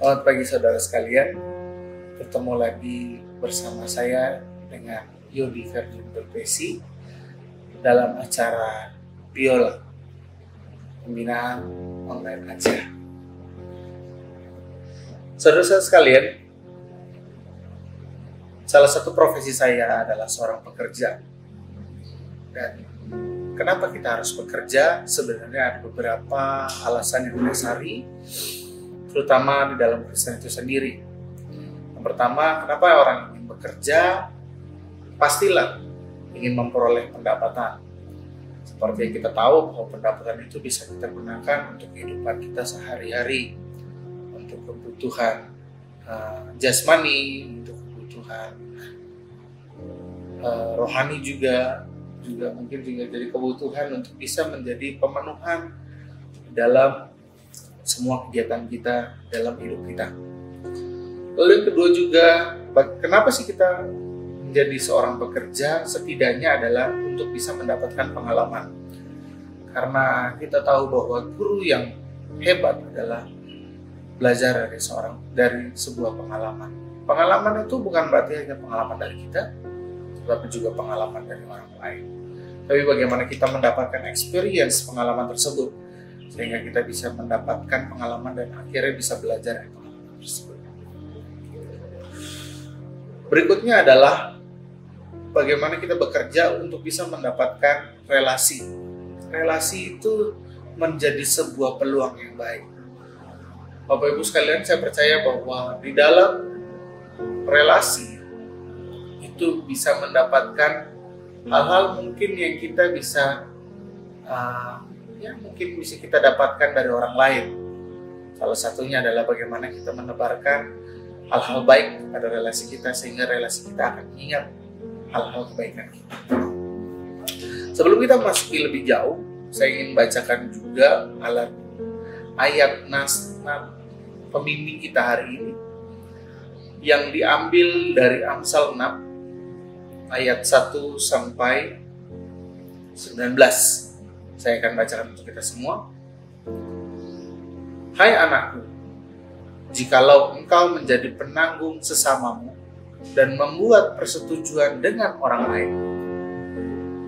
Selamat pagi saudara sekalian, bertemu lagi bersama saya dengan Yodi Ferdinand Belpesi dalam acara Biola, pembinaan online aja. Saudara sekalian, salah satu profesi saya adalah seorang pekerja. Dan kenapa kita harus bekerja? Sebenarnya ada beberapa alasan yang mendasari, terutama di dalam Kristen itu sendiri. Yang pertama, kenapa orang ingin bekerja? Pastilah ingin memperoleh pendapatan. Seperti yang kita tahu bahwa pendapatan itu bisa kita gunakan untuk kehidupan kita sehari-hari, untuk kebutuhan jasmani, untuk kebutuhan rohani juga mungkin juga jadi kebutuhan untuk bisa menjadi pemenuhan dalam semua kegiatan kita dalam hidup kita. Lalu yang kedua juga, kenapa sih kita menjadi seorang pekerja? Setidaknya adalah untuk bisa mendapatkan pengalaman. Karena kita tahu bahwa guru yang hebat adalah belajar dari sebuah pengalaman. Pengalaman itu bukan berarti hanya pengalaman dari kita, tetapi juga pengalaman dari orang lain. Tapi bagaimana kita mendapatkan experience pengalaman tersebut, sehingga kita bisa mendapatkan pengalaman dan akhirnya bisa belajar dari pengalaman tersebut. Berikutnya adalah bagaimana kita bekerja untuk bisa mendapatkan relasi. Relasi itu menjadi sebuah peluang yang baik. Bapak Ibu sekalian, saya percaya bahwa di dalam relasi itu bisa mendapatkan hal-hal mungkin yang kita bisa mungkin bisa kita dapatkan dari orang lain. Salah satunya adalah bagaimana kita menebarkan hal-hal baik pada relasi kita, sehingga relasi kita akan mengingat hal-hal kebaikan kita. Sebelum kita masuki lebih jauh, saya ingin bacakan juga ayat nas pembimbing kita hari ini yang diambil dari Amsal 6 ayat 1 sampai 19. Saya akan bacakan untuk kita semua. Hai anakku, jikalau engkau menjadi penanggung sesamamu dan membuat persetujuan dengan orang lain,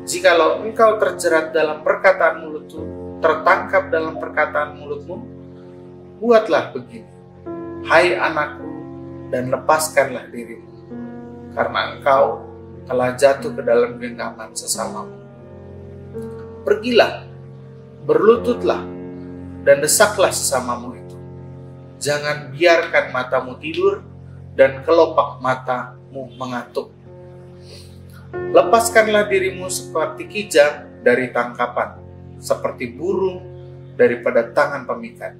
jikalau engkau terjerat dalam perkataan mulutmu, tertangkap dalam perkataan mulutmu, buatlah begini. Hai anakku, dan lepaskanlah dirimu, karena engkau telah jatuh ke dalam genggaman sesamamu. Pergilah, berlututlah, dan desaklah sesamamu itu. Jangan biarkan matamu tidur dan kelopak matamu mengantuk. Lepaskanlah dirimu seperti kijang dari tangkapan, seperti burung daripada tangan pemikat.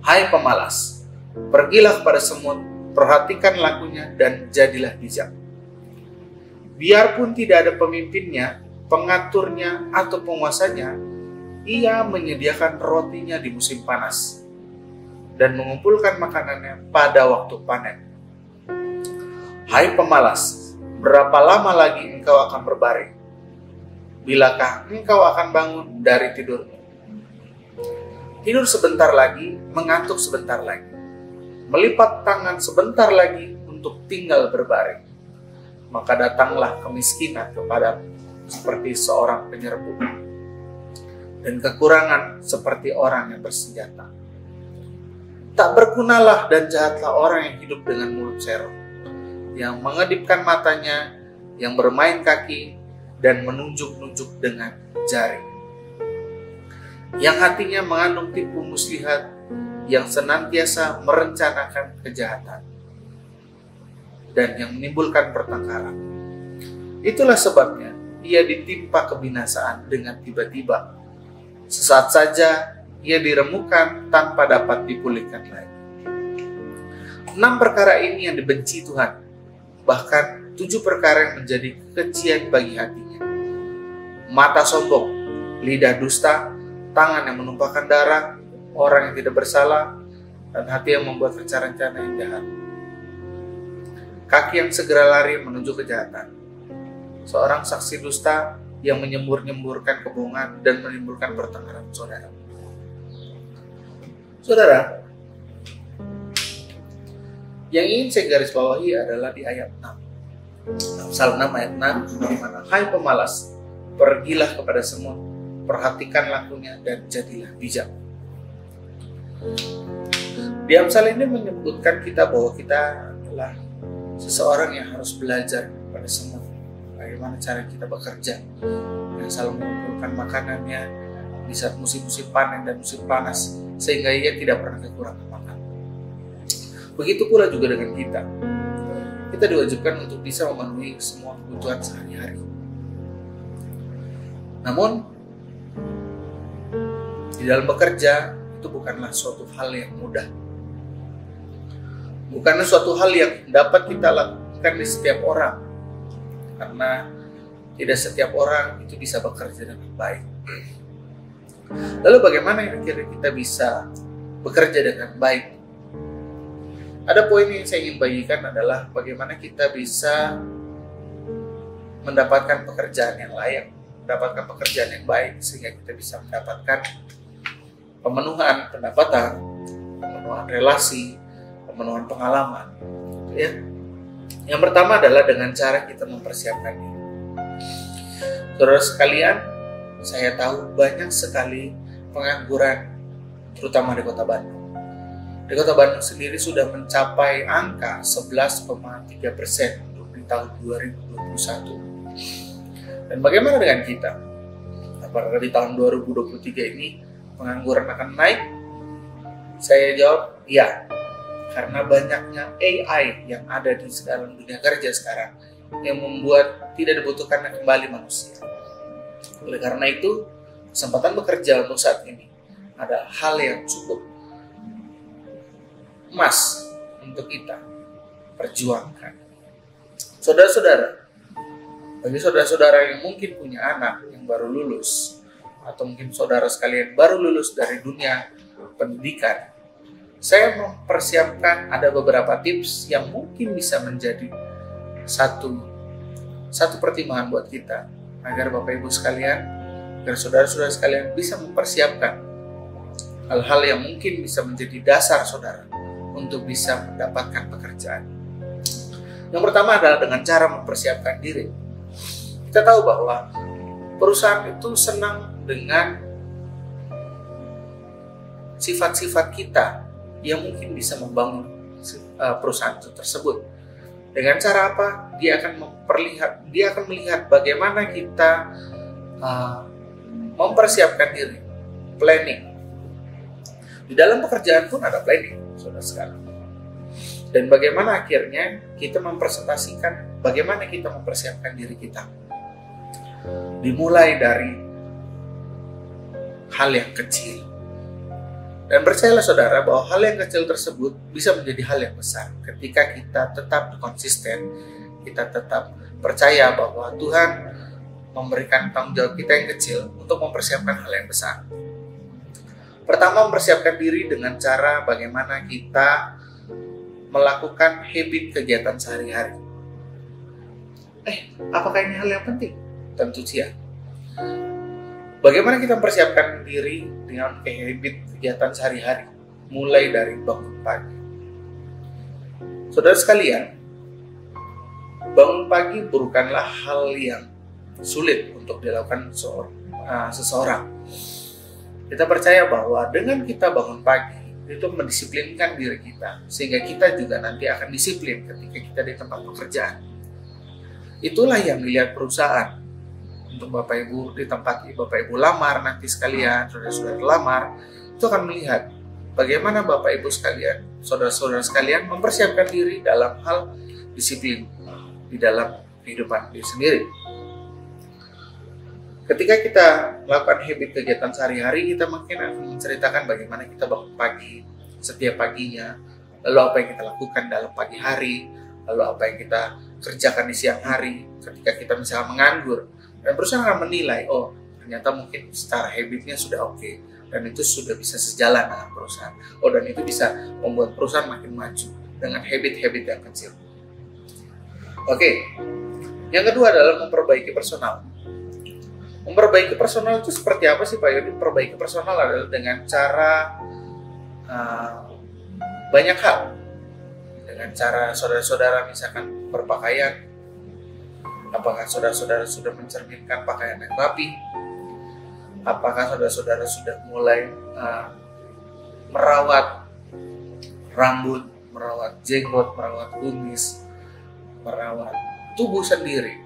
Hai pemalas, pergilah kepada semut, perhatikan lakunya, dan jadilah bijak. Biarpun tidak ada pemimpinnya, pengaturnya, atau penguasanya, ia menyediakan rotinya di musim panas dan mengumpulkan makanannya pada waktu panen. Hai pemalas, berapa lama lagi engkau akan berbaring? Bilakah engkau akan bangun dari tidurmu? Tidur sebentar lagi, mengantuk sebentar lagi, melipat tangan sebentar lagi untuk tinggal berbaring. Maka datanglah kemiskinan kepadamu seperti seorang penyerbu, dan kekurangan seperti orang yang bersenjata. Tak bergunalah dan jahatlah orang yang hidup dengan mulut serong, yang mengedipkan matanya, yang bermain kaki, dan menunjuk-nunjuk dengan jari, yang hatinya mengandung tipu muslihat, yang senantiasa merencanakan kejahatan, dan yang menimbulkan pertengkaran. Itulah sebabnya ia ditimpa kebinasaan dengan tiba-tiba. Sesaat saja ia diremukan tanpa dapat dipulihkan lagi. 6 perkara ini yang dibenci Tuhan, bahkan 7 perkara yang menjadi kekejian bagi hatinya. Mata sombong, lidah dusta, tangan yang menumpahkan darah, orang yang tidak bersalah, dan hati yang membuat rencana-rencana yang jahat. Kaki yang segera lari menuju kejahatan. Seorang saksi dusta yang menyembur-nyemburkan kebohongan dan menimbulkan pertengkaran saudara. Saudara, Yang ingin saya garis bawahi adalah di ayat 6. Amsal 6 ayat 6, di mana hai pemalas, pergilah kepada semut, perhatikan lakunya dan jadilah bijak. Di Amsal ini menyebutkan kita bahwa kita adalah seseorang yang harus belajar pada semut, bagaimana cara kita bekerja, yang selalu mengumpulkan makanannya di saat musim-musim panen dan musim panas, sehingga ia tidak pernah kekurangan makan. Begitu pula juga dengan kita. Kita diwajibkan untuk bisa memenuhi semua kebutuhan sehari-hari. Namun, di dalam bekerja itu bukanlah suatu hal yang mudah. Bukanlah suatu hal yang dapat kita lakukan di setiap orang. Karena tidak setiap orang itu bisa bekerja dengan baik. Lalu bagaimana akhirnya kita bisa bekerja dengan baik? Ada poin yang saya ingin bagikan adalah bagaimana kita bisa mendapatkan pekerjaan yang layak, mendapatkan pekerjaan yang baik, sehingga kita bisa mendapatkan pemenuhan pendapatan, pemenuhan relasi, pemenuhan pengalaman. Ya. Yang pertama adalah dengan cara kita mempersiapkan diri. Saudara sekalian, saya tahu banyak sekali pengangguran, terutama di Kota Bandung. Di Kota Bandung sendiri sudah mencapai angka 11,3% untuk di tahun 2021. Dan bagaimana dengan kita? Apakah di tahun 2023 ini pengangguran akan naik? Saya jawab, iya. Karena banyaknya AI yang ada di dalam dunia kerja sekarang yang membuat tidak dibutuhkan kembali manusia. Oleh karena itu, kesempatan bekerja untuk saat ini ada hal yang cukup emas untuk kita perjuangkan. Saudara-saudara, bagi saudara-saudara yang mungkin punya anak yang baru lulus, atau mungkin saudara sekalian baru lulus dari dunia pendidikan, saya mempersiapkan ada beberapa tips yang mungkin bisa menjadi satu pertimbangan buat kita, agar Bapak Ibu sekalian, agar saudara-saudara sekalian bisa mempersiapkan hal-hal yang mungkin bisa menjadi dasar saudara untuk bisa mendapatkan pekerjaan. Yang pertama adalah dengan cara mempersiapkan diri. Kita tahu bahwa perusahaan itu senang dengan sifat-sifat kita yang mungkin bisa membangun perusahaan itu tersebut. Dengan cara apa? Dia akan melihat bagaimana kita mempersiapkan diri, planning. Di dalam pekerjaan pun ada planning, saudara sekalian. Dan bagaimana akhirnya kita mempresentasikan bagaimana kita mempersiapkan diri kita. Dimulai dari hal yang kecil. Dan percayalah saudara bahwa hal yang kecil tersebut bisa menjadi hal yang besar ketika kita tetap konsisten, kita tetap percaya bahwa Tuhan memberikan tanggung jawab kita yang kecil untuk mempersiapkan hal yang besar. Pertama, mempersiapkan diri dengan cara bagaimana kita melakukan habit kegiatan sehari-hari. Apakah ini hal yang penting? Tentu saja. Bagaimana kita mempersiapkan diri dengan habit kegiatan sehari-hari, mulai dari bangun pagi. Saudara sekalian, bangun pagi bukanlah hal yang sulit untuk dilakukan seseorang. Kita percaya bahwa dengan kita bangun pagi, itu mendisiplinkan diri kita, sehingga kita juga nanti akan disiplin ketika kita di tempat pekerjaan. Itulah yang dilihat perusahaan. Untuk Bapak Ibu di tempat Bapak Ibu lamar nanti sekalian, saudara-saudara lamar, itu akan melihat bagaimana Bapak Ibu sekalian, saudara-saudara sekalian mempersiapkan diri dalam hal disiplin di dalam kehidupan diri sendiri. Ketika kita melakukan habit kegiatan sehari-hari, kita mungkin akan menceritakan bagaimana kita bangun pagi setiap paginya, lalu apa yang kita lakukan dalam pagi hari, lalu apa yang kita kerjakan di siang hari ketika kita misalnya menganggur. Dan perusahaan akan menilai, oh ternyata mungkin secara habitnya sudah oke, dan itu sudah bisa sejalan dengan perusahaan. Oh, dan itu bisa membuat perusahaan makin maju dengan habit-habit yang kecil. Oke, yang kedua adalah memperbaiki personal. Memperbaiki personal itu seperti apa sih Pak Yodi? Memperbaiki personal adalah dengan cara banyak hal. dengan cara saudara-saudara misalkan berpakaian. Apakah saudara-saudara sudah mencerminkan pakaian yang rapi? Apakah saudara-saudara sudah mulai merawat rambut, merawat jenggot, merawat kumis, merawat tubuh sendiri?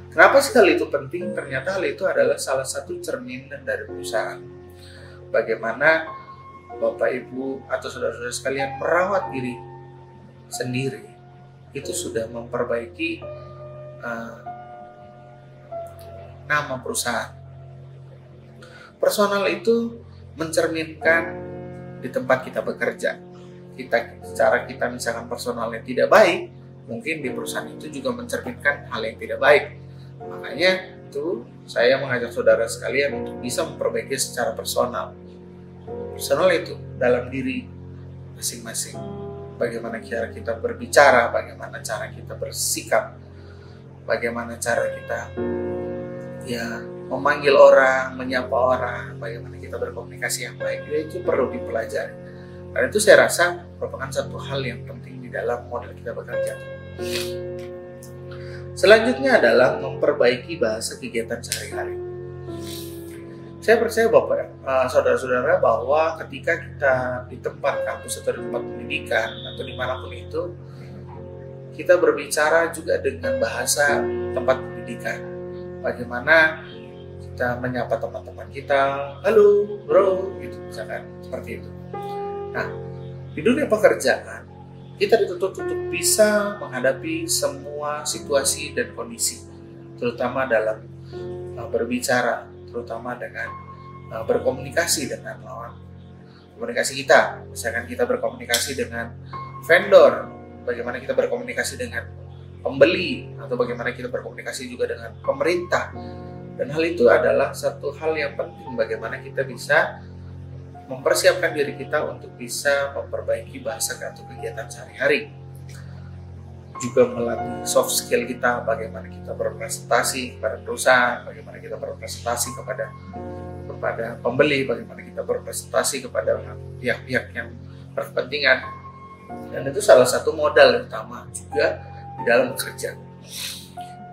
Kenapa sih hal itu penting? Ternyata hal itu adalah salah satu cerminan dari perusahaan. Bagaimana Bapak Ibu atau saudara-saudara sekalian merawat diri sendiri, itu sudah memperbaiki nama perusahaan. Personal itu mencerminkan di tempat kita bekerja. Cara kita misalkan personalnya tidak baik, mungkin di perusahaan itu juga mencerminkan hal yang tidak baik. Makanya itu saya mengajak saudara sekalian untuk bisa memperbaiki secara personal. Personal itu dalam diri masing-masing. Bagaimana cara kita berbicara, bagaimana cara kita bersikap, bagaimana cara kita memanggil orang, menyapa orang, bagaimana kita berkomunikasi yang baik. Itu perlu dipelajari. Dan itu saya rasa merupakan satu hal yang penting di dalam model kita bekerja. Selanjutnya adalah memperbaiki bahasa kegiatan sehari-hari. Saya percaya saudara-saudara bahwa ketika kita di tempat kampus atau di tempat pendidikan atau dimanapun itu, kita berbicara juga dengan bahasa tempat pendidikan. Bagaimana kita menyapa teman-teman kita, halo bro, gitu misalkan, seperti itu. Nah, di dunia pekerjaan, kita dituntut untuk bisa menghadapi semua situasi dan kondisi, terutama dalam berbicara, terutama dengan berkomunikasi dengan lawan komunikasi kita. Misalkan kita berkomunikasi dengan vendor, bagaimana kita berkomunikasi dengan pembeli, atau bagaimana kita berkomunikasi juga dengan pemerintah. Dan hal itu adalah satu hal yang penting, bagaimana kita bisa mempersiapkan diri kita untuk bisa memperbaiki bahasa atau kegiatan sehari-hari. Juga melatih soft skill kita, bagaimana kita berpresentasi kepada perusahaan, bagaimana kita berpresentasi kepada pembeli, bagaimana kita berpresentasi kepada pihak-pihak yang berkepentingan. Dan itu salah satu modal utama juga di dalam bekerja.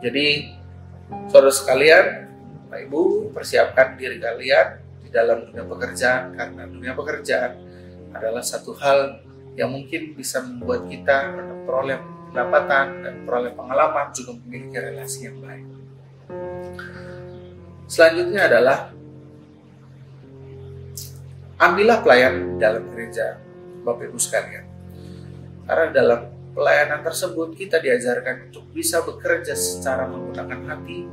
Jadi saudara sekalian, Bapak Ibu, persiapkan diri kalian di dalam dunia pekerjaan, karena dunia pekerjaan adalah satu hal yang mungkin bisa membuat kita memperoleh pendapatan dan memperoleh pengalaman, juga memiliki relasi yang baik. Selanjutnya adalah ambillah pelayan dalam gereja, Bapak Ibu sekalian. Karena dalam pelayanan tersebut kita diajarkan untuk bisa bekerja secara menggunakan hati,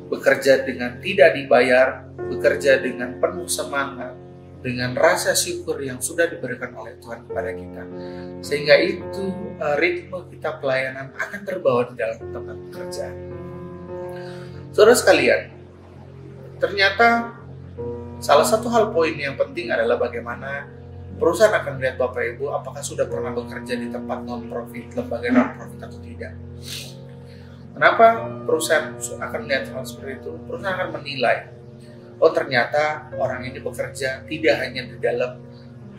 bekerja dengan tidak dibayar, bekerja dengan penuh semangat, dengan rasa syukur yang sudah diberikan oleh Tuhan kepada kita. Sehingga itu ritme kita pelayanan akan terbawa di dalam tempat pekerjaan. Saudara sekalian, ternyata salah satu hal poin yang penting adalah bagaimana perusahaan akan melihat Bapak Ibu apakah sudah pernah bekerja di tempat non-profit, lembaga non-profit atau tidak. Kenapa perusahaan akan melihat hal seperti itu? Perusahaan akan menilai, oh ternyata orang ini bekerja tidak hanya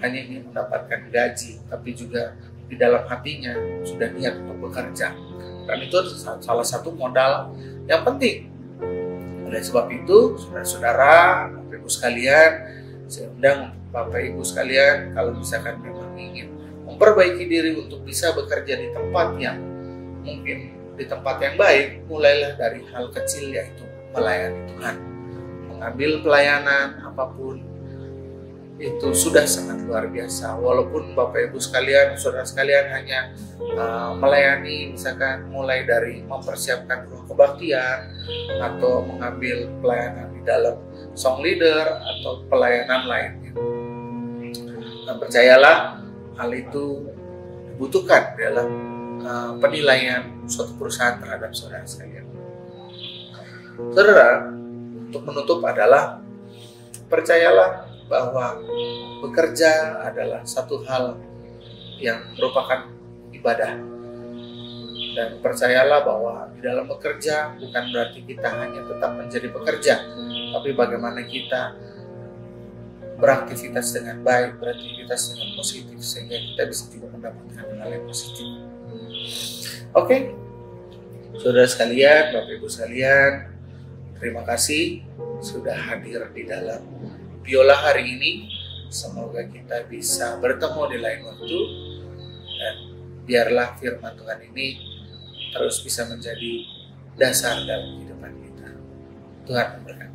ingin mendapatkan gaji, tapi juga di dalam hatinya sudah niat untuk bekerja. Dan itu salah satu modal yang penting. Oleh sebab itu, saudara-saudara, Bapak Ibu sekalian, saya undang Bapak Ibu sekalian, kalau misalkan memang ingin memperbaiki diri untuk bisa bekerja di tempat yang mungkin di tempat yang baik, mulailah dari hal kecil, yaitu melayani Tuhan. Mengambil pelayanan apapun itu sudah sangat luar biasa. Walaupun Bapak Ibu sekalian, saudara sekalian hanya melayani, misalkan mulai dari mempersiapkan ruang kebaktian atau mengambil pelayanan di dalam song leader atau pelayanan lainnya. Dan percayalah, hal itu dibutuhkan dalam penilaian suatu perusahaan terhadap saudara sekalian. Saudara, untuk menutup adalah percayalah bahwa bekerja adalah satu hal yang merupakan ibadah. Dan percayalah bahwa di dalam bekerja bukan berarti kita hanya tetap menjadi pekerja, tapi bagaimana kita beraktivitas dengan baik, beraktivitas dengan positif, sehingga kita bisa juga mendapatkan hal yang positif. Oke, saudara sekalian, Bapak Ibu sekalian, terima kasih sudah hadir di dalam Biola hari ini. Semoga kita bisa bertemu di lain waktu, dan biarlah firman Tuhan ini terus bisa menjadi dasar dalam kehidupan kita. Tuhan memberkati.